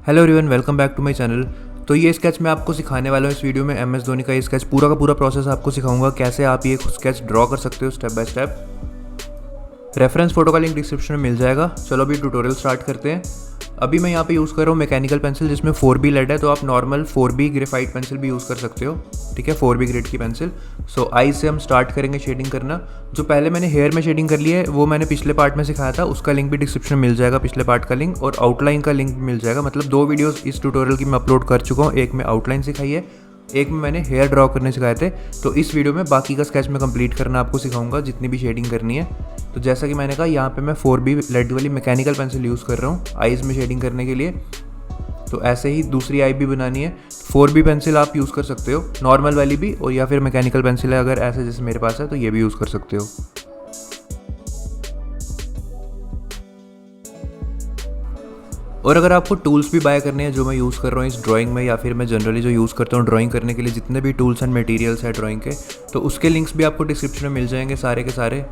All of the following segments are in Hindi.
Hello everyone, welcome back to my channel. तो ये स्केच मैं आपको सिखाने वाला हूँ इस वीडियो में। MS धोनी का ये स्केच पूरा का पूरा प्रोसेस आपको सिखाऊंगा, कैसे आप ये स्केच ड्रॉ कर सकते हो step by step. Reference photo का लिंक डिस्क्रिप्शन में मिल जाएगा। चलो अभी ट्यूटोरियल स्टार्ट करते हैं। अभी मैं यहाँ पे यूज़ कर रहा हूँ मैकेनिकल पेंसिल जिसमें 4B लेड है, तो आप नॉर्मल 4B ग्रेफाइट पेंसिल भी यूज़ कर सकते हो। ठीक है, 4B ग्रेड की पेंसिल। सो आई से हम स्टार्ट करेंगे शेडिंग करना। जो पहले मैंने हेयर में शेडिंग कर ली है वो मैंने पिछले पार्ट में सिखाया था, उसका लिंक भी डिस्क्रिप्शन में मिल जाएगा, पिछले पार्ट का लिंक और आउटलाइन का लिंक मिल जाएगा। मतलब 2 वीडियोस इस ट्यूटोरियल की मैं अपलोड कर चुका हूँ, एक में आउटलाइन सिखाई है, एक में मैंने हेयर ड्रॉ करने सिखाए थे। तो इस वीडियो में बाकी का स्केच में कंप्लीट करना आपको सिखाऊंगा, जितनी भी शेडिंग करनी है। तो जैसा कि मैंने कहा, यहाँ पे मैं 4B लेड वाली मैकेनिकल पेंसिल यूज़ कर रहा हूँ आईज़ में शेडिंग करने के लिए। तो ऐसे ही दूसरी आई भी बनानी है। 4B पेंसिल आप यूज़ कर सकते हो, नॉर्मल वाली भी, और या फिर मैकेनिकल पेंसिल है अगर ऐसे जैसे मेरे पास है तो ये भी यूज़ कर सकते हो। और अगर आपको टूल्स भी बाय करने हैं जो मैं यूज़ कर रहा हूँ इस ड्राइंग में, या फिर मैं जनरली जो यूज़ करता हूँ ड्राइंग करने के लिए, जितने भी टूल्स एंड मटेरियल्स हैं ड्राइंग के, तो उसके लिंक्स भी आपको डिस्क्रिप्शन में मिल जाएंगे सारे के सारे।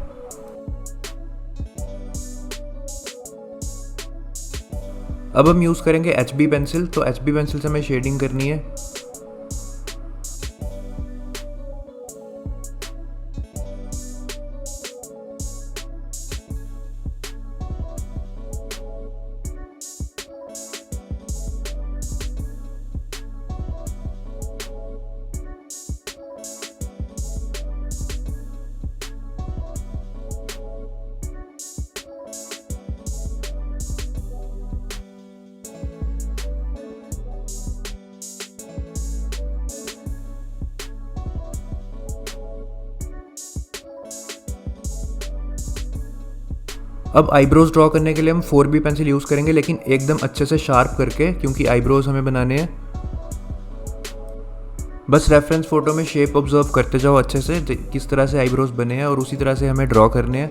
अब हम यूज़ करेंगे HB पेंसिल। तो HB पेंसिल से हमें शेडिंग करनी है। अब आईब्रोज ड्रॉ करने के लिए हम 4B पेंसिल यूज़ करेंगे, लेकिन एकदम अच्छे से शार्प करके, क्योंकि आईब्रोज हमें बनाने हैं। बस रेफरेंस फ़ोटो में शेप ऑब्जर्व करते जाओ अच्छे से, किस तरह से आईब्रोज बने हैं, और उसी तरह से हमें ड्रॉ करने हैं।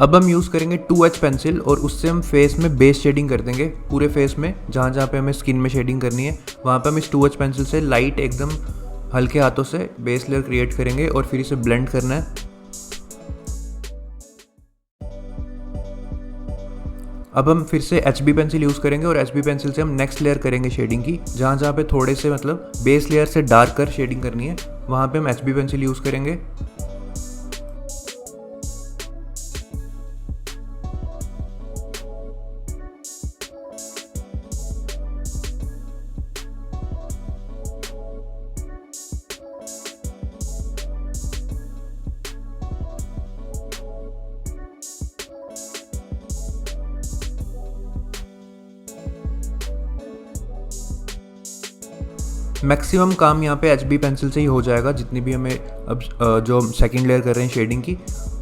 अब हम यूज़ करेंगे 2H पेंसिल, और उससे हम फेस में बेस शेडिंग कर देंगे। पूरे फेस में जहाँ जहाँ पे हमें स्किन में शेडिंग करनी है वहाँ पे हम इस 2H पेंसिल से लाइट एकदम हल्के हाथों से बेस लेयर क्रिएट करेंगे और फिर इसे ब्लेंड करना है। अब हम फिर से HB पेंसिल यूज़ करेंगे और HB पेंसिल से हम नेक्स्ट लेयर करेंगे शेडिंग की। जहाँ जहाँ पे थोड़े से मतलब बेस लेयर से डार्क कर शेडिंग करनी है वहाँ पे हम HB पेंसिल यूज़ करेंगे। मैक्सिमम काम यहाँ पे HB पेंसिल से ही हो जाएगा, जितनी भी हमें अब जो सेकंड लेयर कर रहे हैं शेडिंग की,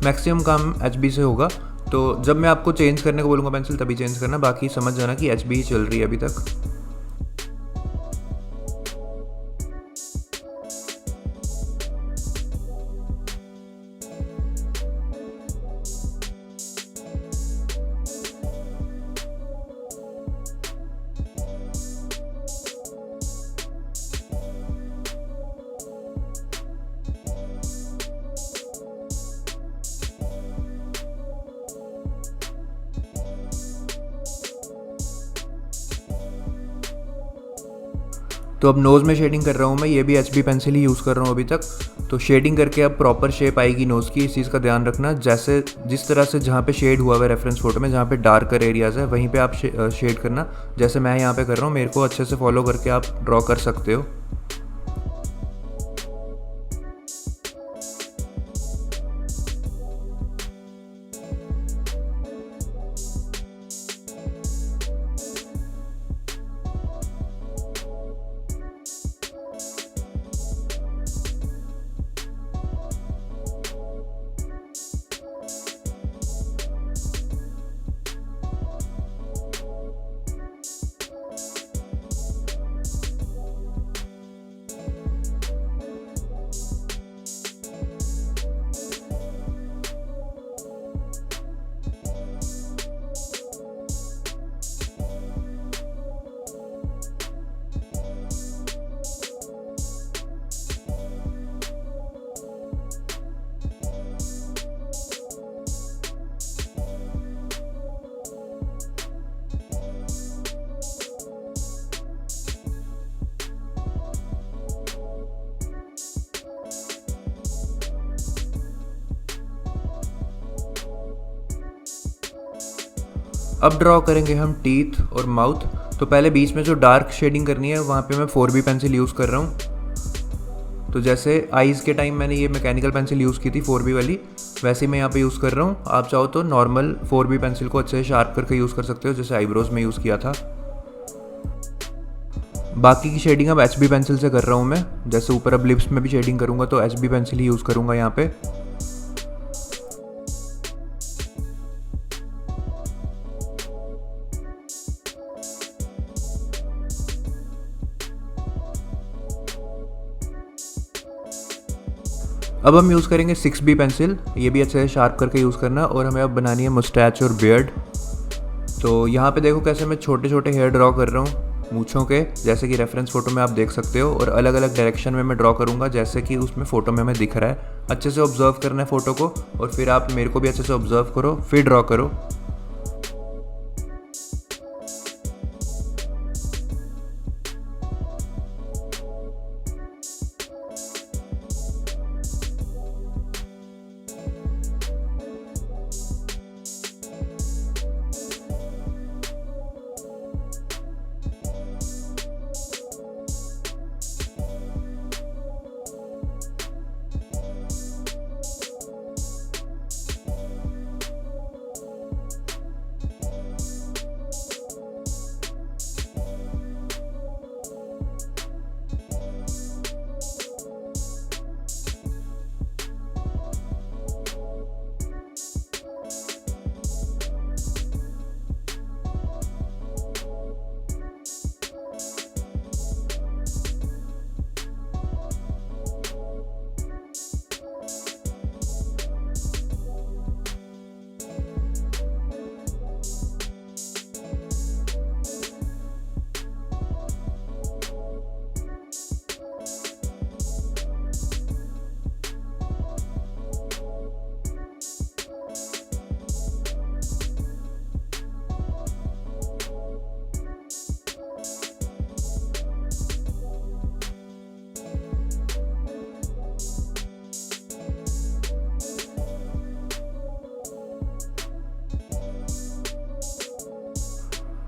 मैक्सिमम काम HB से होगा। तो जब मैं आपको चेंज करने को बोलूँगा पेंसिल तभी चेंज करना, बाकी समझ जाना कि HB ही चल रही है अभी तक। तो अब नोज़ में शेडिंग कर रहा हूँ मैं, ये भी HB पेंसिल ही यूज़ कर रहा हूँ अभी तक। तो शेडिंग करके अब प्रॉपर शेप आएगी नोज़ की, इस चीज़ का ध्यान रखना। जैसे जिस तरह से जहाँ पे शेड हुआ है रेफरेंस फोटो में, जहाँ पे डार्कर एरियाज़ है वहीं पे आप शेड करना। जैसे मैं यहाँ पे कर रहा हूँ, मेरे को अच्छे से फॉलो करके आप ड्रॉ कर सकते हो। अब ड्रॉ करेंगे हम टीथ और माउथ। तो पहले बीच में जो डार्क शेडिंग करनी है वहाँ पे मैं 4B पेंसिल यूज़ कर रहा हूँ। तो जैसे आईज़ के टाइम मैंने ये मैकेनिकल पेंसिल यूज़ की थी 4B वाली, वैसे ही मैं यहाँ पे यूज़ कर रहा हूँ। आप चाहो तो नॉर्मल 4B पेंसिल को अच्छे से शार्प करके यूज़ कर सकते हो, जैसे आईब्रोज में यूज़ किया था। बाकी की शेडिंग अब HB पेंसिल से कर रहा हूँ मैं। जैसे ऊपर अब लिप्स में भी शेडिंग करूँगा तो HB पेंसिल ही यूज़ करूँगा यहाँ पे। अब हम यूज़ करेंगे 6B पेंसिल, ये भी अच्छे से शार्प करके यूज़ करना। और हमें अब बनानी है मुस्टैच और बियर्ड। तो यहाँ पे देखो कैसे मैं छोटे छोटे हेयर ड्रॉ कर रहा हूँ मूँछों के, जैसे कि रेफरेंस फ़ोटो में आप देख सकते हो। और अलग अलग डायरेक्शन में मैं ड्रॉ करूँगा, जैसे कि उसमें फ़ोटो में हमें दिख रहा है। अच्छे से ऑब्जर्व करना है फ़ोटो को, और फिर आप मेरे को भी अच्छे से ऑब्जर्व करो, फिर ड्रॉ करो।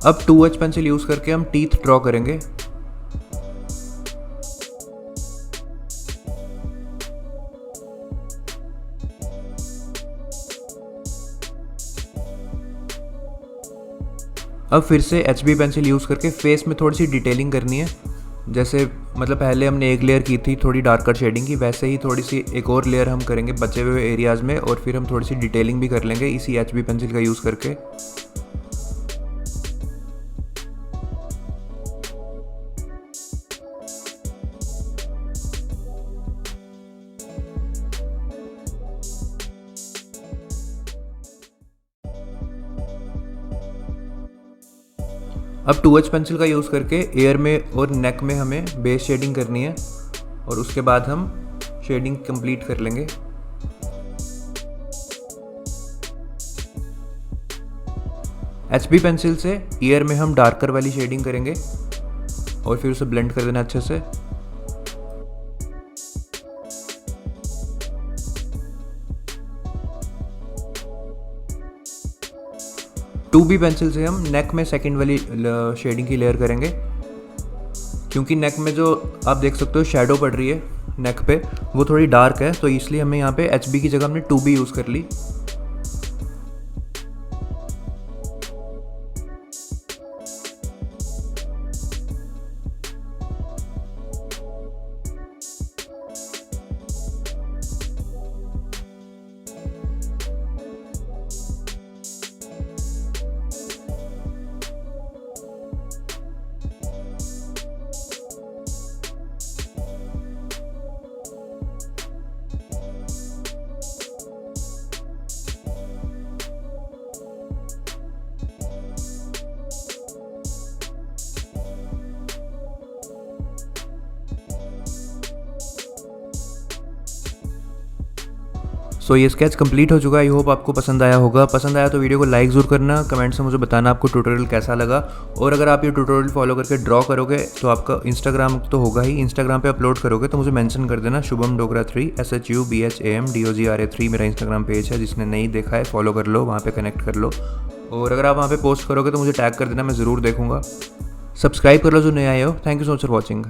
अब 2H पेंसिल यूज़ करके हम टीथ ड्रॉ करेंगे। अब फिर से HB पेंसिल यूज़ करके फेस में थोड़ी सी डिटेलिंग करनी है। जैसे मतलब पहले हमने एक लेयर की थी थोड़ी डार्कर शेडिंग की, वैसे ही थोड़ी सी एक और लेयर हम करेंगे बचे हुए एरियाज़ में, और फिर हम थोड़ी सी डिटेलिंग भी कर लेंगे इसी HB पेंसिल का यूज़ करके। अब 2H पेंसिल का यूज़ करके एयर में और नेक में हमें बेस शेडिंग करनी है, और उसके बाद हम शेडिंग कंप्लीट कर लेंगे। HB पेंसिल से ईयर में हम डार्कर वाली शेडिंग करेंगे, और फिर उसे ब्लेंड कर देना अच्छे से। टू बी पेंसिल से हम नेक में सेकंड वाली शेडिंग की लेयर करेंगे, क्योंकि नेक में जो आप देख सकते हो शेडो पड़ रही है नेक पे, वो थोड़ी डार्क है, तो इसलिए हमें यहाँ पे HB की जगह हमने 2B यूज़ कर ली। सो ये स्केच कंप्लीट हो चुका है। आई होप आपको पसंद आया होगा। पसंद आया तो वीडियो को लाइक ज़रूर करना, कमेंट से मुझे बताना आपको ट्यूटोरियल कैसा लगा। और अगर आप ये ट्यूटोरियल फॉलो करके ड्रॉ करोगे तो आपका इंस्टाग्राम तो होगा ही, इंस्टाग्राम पे अपलोड करोगे तो मुझे मेंशन कर देना शुभम डोगरा 3 SHUBHAM DOGRA 3 मेरा इंस्टाग्राम पेज है। जिसने नहीं देखा है फॉलो कर लो, वहाँ पर कनेक्ट कर लो। और अगर आप वहाँ पे पोस्ट करोगे तो मुझे टैग कर देना, मैं ज़रूर देखूँगा। सब्सक्राइब कर लो जो नए आए हो। Thank you so much for watching.